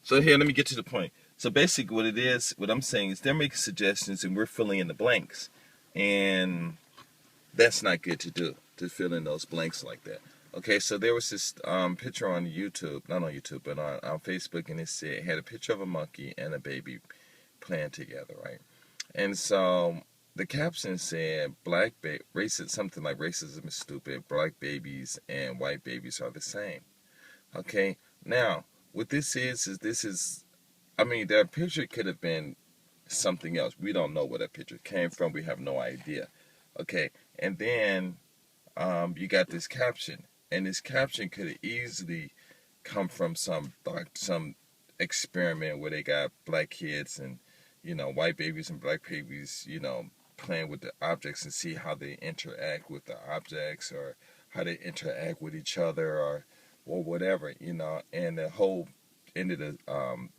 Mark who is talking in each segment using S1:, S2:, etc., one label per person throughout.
S1: So here, let me get to the point. So basically, what it is, what I'm saying is, they're making suggestions, and we're filling in the blanks, and that's not good to do. To fill in those blanks like that. Okay, so there was this picture on YouTube, not on YouTube, but on Facebook, and it had a picture of a monkey and a baby playing together, right? And so the caption said, racist, something like racism is stupid. Black babies and white babies are the same. Okay, now what this is. I mean, that picture could have been something else. We don't know where that picture came from. We have no idea. Okay, and then you got this caption, and this caption could have easily come from some experiment where they got black kids and white babies and black babies playing with the objects and see how they interact with the objects or how they interact with each other or whatever, and the whole end of the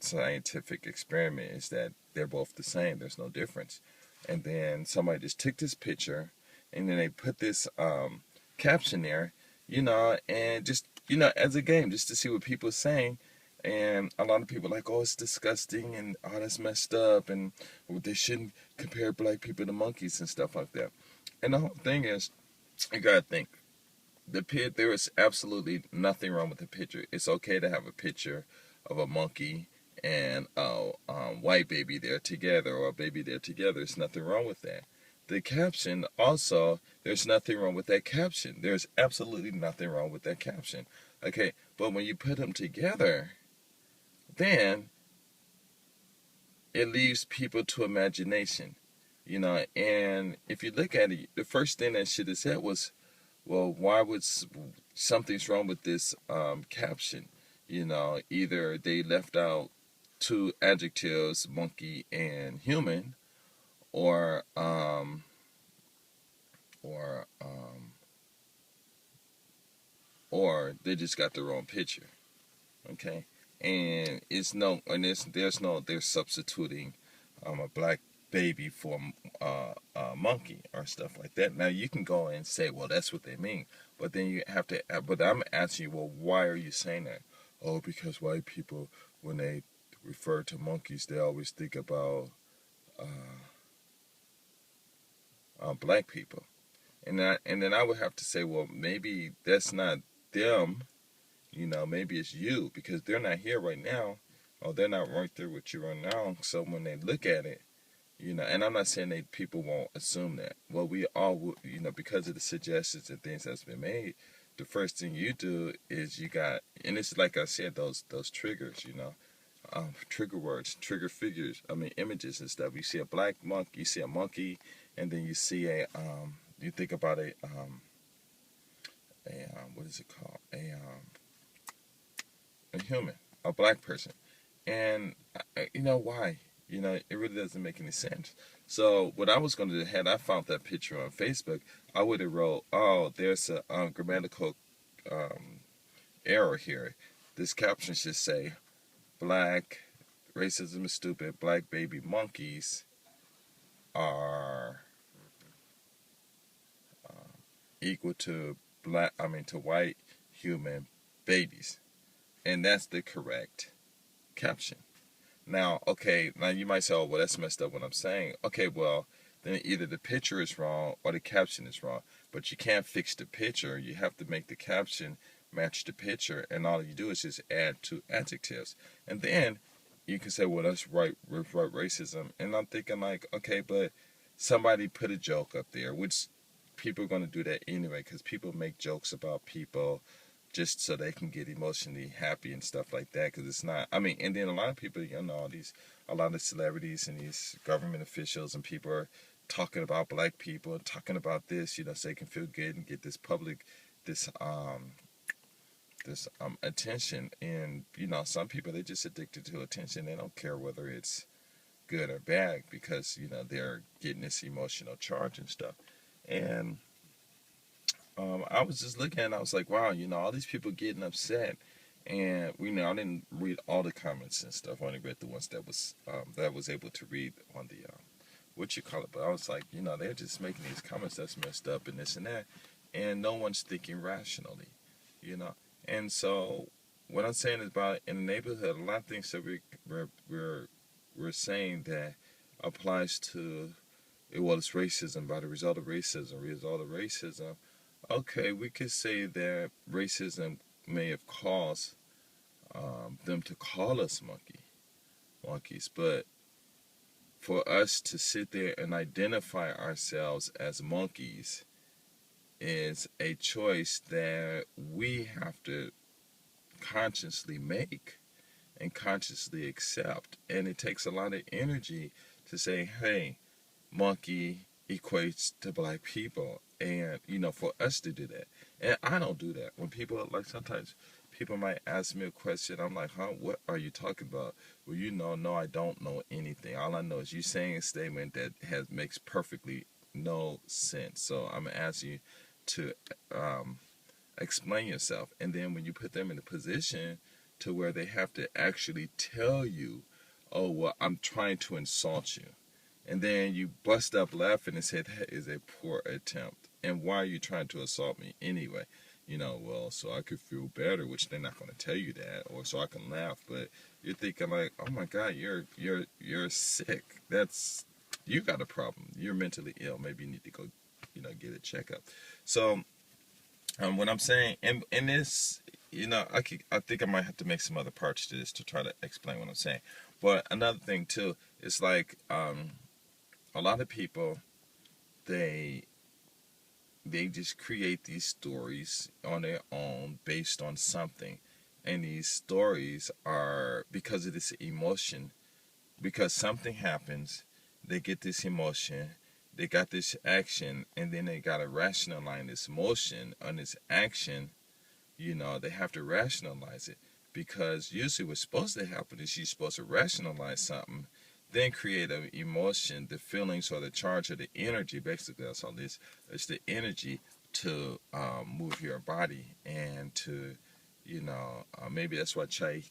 S1: scientific experiment is that they're both the same. There's no difference. And then somebody just took this picture and then they put this caption there, and just as a game, just to see what people are saying. And a lot of people are like, oh, it's disgusting and oh, that's messed up, and they shouldn't compare black people to monkeys and stuff like that. And the whole thing is, you gotta think there is absolutely nothing wrong with the picture. It's okay to have a picture of a monkey and a white baby there together, or a baby there together. There's nothing wrong with that. The caption also, there's nothing wrong with that caption. There's absolutely nothing wrong with that caption. Okay, but when you put them together, then it leaves people to imagination, And if you look at it, the first thing that should have said was, well, why would something's wrong with this caption? Either they left out two adjectives, monkey and human, or or um, or they just got the wrong picture. Okay, and they're substituting a black baby for a monkey or stuff like that. Now you can go and say, well, that's what they mean, but then you have to. But I'm asking you, well, why are you saying that? Oh, because white people, when they refer to monkeys, they always think about uh, black people, and then I would have to say, well, maybe that's not them. Maybe it's you because they're not here right now, or they're not right there with you right now. So when they look at it, and I'm not saying that people won't assume that. Well, we all, because of the suggestions and things that's been made, the first thing you do is and it's like I said, those triggers, trigger words, trigger figures. I mean, images and stuff. You see a black monkey, you see a monkey, and then you see you think about what is it called? A human, a black person, and why? It really doesn't make any sense. So what I was going to do, had I found that picture on Facebook, I would have wrote, "Oh, there's a grammatical um, error here. This caption should say, black racism is stupid. Black baby monkeys are equal to to white human babies," and that's the correct caption. Now, okay, now you might say, oh, well, that's messed up what I'm saying. Okay, well, then either the picture is wrong or the caption is wrong. But you can't fix the picture. You have to make the caption match the picture, and all you do is just add two adjectives. And then you can say, well, that's right, racism. And I'm thinking, like, okay, but somebody put a joke up there, which people are going to do that anyway, because people make jokes about people just so they can get emotionally happy and stuff like that. Because it's not. I mean, and then a lot of people, a lot of celebrities and these government officials and people are talking about black people and talking about this, so they can feel good and get this attention. And some people, they're just addicted to attention. They don't care whether it's good or bad because they're getting this emotional charge and stuff. And I was just looking and I was like, wow, all these people getting upset. And I didn't read all the comments and stuff. I only read the ones that I was able to read on the what you call it. But I was like, they're just making these comments that's messed up and this and that, and no one's thinking rationally, you know. And so what I'm saying is about in the neighborhood, a lot of things that we're saying that applies to well, it's racism. By the result of racism. Okay, we could say that racism may have caused them to call us monkeys, but for us to sit there and identify ourselves as monkeys is a choice that we have to consciously make and consciously accept. And it takes a lot of energy to say, hey, monkey equates to black people. And, for us to do that. And I don't do that. When people, like sometimes people might ask me a question, I'm like, huh, what are you talking about? Well, no, I don't know anything. All I know is you saying a statement that makes perfectly no sense. So I'm going to ask you to explain yourself. And then when you put them in a position to where they have to actually tell you, oh, well, I'm trying to insult you. And then you bust up laughing and say, that is a poor attempt. And why are you trying to assault me anyway? Well, so I could feel better, which they're not going to tell you that, or so I can laugh. But you're thinking like, oh my God, you're sick. You got a problem. You're mentally ill. Maybe you need to go, get a checkup. So, what I'm saying, and this, I think I might have to make some other parts to this to try to explain what I'm saying. But another thing too is like, a lot of people, they just create these stories on their own based on something. And these stories are because of this emotion. Because something happens, they get this emotion, they got this action, and then they got to rationalize this emotion on this action. They have to rationalize it. Because usually what's supposed to happen is you're supposed to rationalize something, then create an emotion, the feelings or the charge or the energy. Basically, that's all this. It's the energy to move your body and to, maybe that's why Tai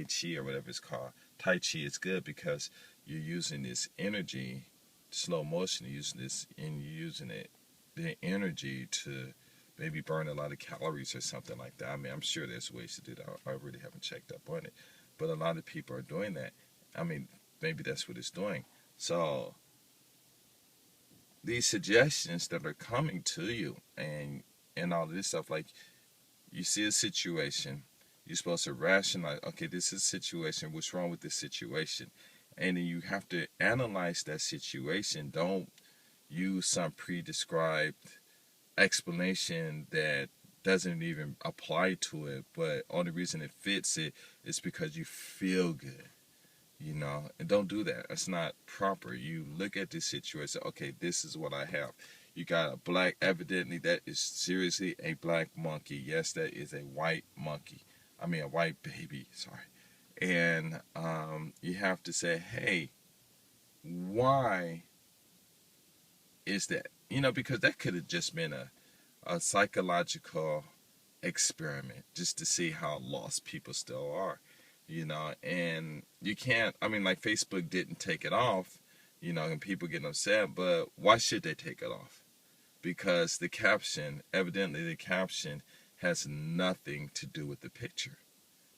S1: Chi or whatever it's called. Tai Chi is good because you're using this energy, slow motion, you're using the energy to maybe burn a lot of calories or something like that. I mean, I'm sure there's ways to do that. I really haven't checked up on it. But a lot of people are doing that. I mean, maybe that's what it's doing. So these suggestions that are coming to you and all of this stuff, like you see a situation, you're supposed to rationalize, okay, this is a situation, what's wrong with this situation? And then you have to analyze that situation. Don't use some pre-described explanation that doesn't even apply to it, but only reason it fits it is because you feel good. And don't do that. That's not proper. You look at this situation, okay, this is what I have. You got a black, evidently that is seriously a black monkey. Yes, that is a white monkey. I mean, a white baby, sorry. And you have to say, hey, why is that? Because that could have just been a psychological experiment just to see how lost people still are. And you can't, I mean, like Facebook didn't take it off, and people getting upset, but why should they take it off? Because evidently the caption has nothing to do with the picture.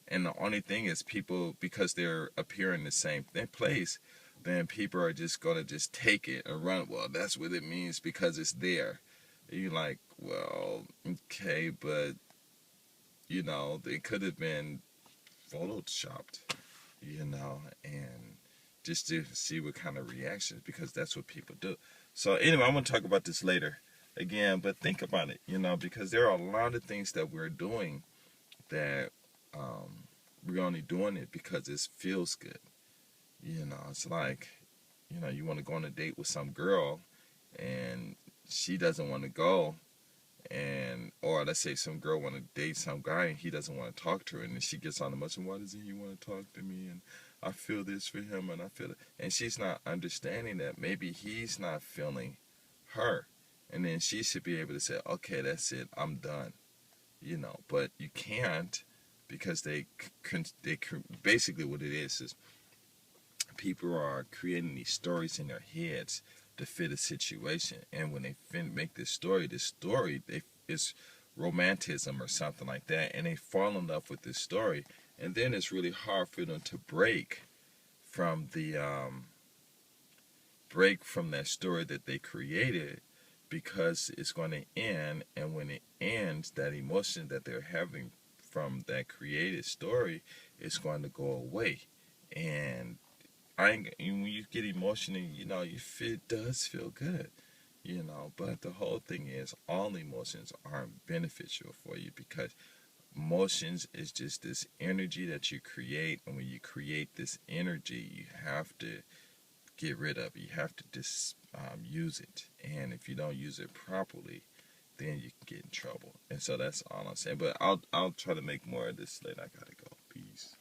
S1: And the only thing is people, because they're appearing the same place, then people are just going to just take it and run. Well, that's what it means because it's there. And you're like, well, okay, but, it could have been photoshopped, and just to see what kind of reactions, because that's what people do. So anyway, I'm going to talk about this later again, but think about it, because there are a lot of things that we're doing that we're only doing it because it feels good. It's like, you want to go on a date with some girl and she doesn't want to go, or let's say some girl want to date some guy and he doesn't want to talk to her, and then she gets on the motion, why doesn't he want to talk to me, and I feel this for him and I feel it, and she's not understanding that maybe he's not feeling her, and then she should be able to say, okay, that's it, I'm done, but you can't, because basically what it is people are creating these stories in their heads to fit a situation, and when they make this story is romanticism or something like that, and they fall in love with this story, and then it's really hard for them to from the break from that story that they created, because it's going to end, and when it ends, that emotion that they're having from that created story is going to go away. And when you get emotional, it does feel good, but the whole thing is all emotions aren't beneficial for you, because emotions is just this energy that you create, and when you create this energy, you have to get rid of it. You have to just use it, and if you don't use it properly, then you can get in trouble. And so that's all I'm saying. But I'll try to make more of this later. I gotta go. Peace.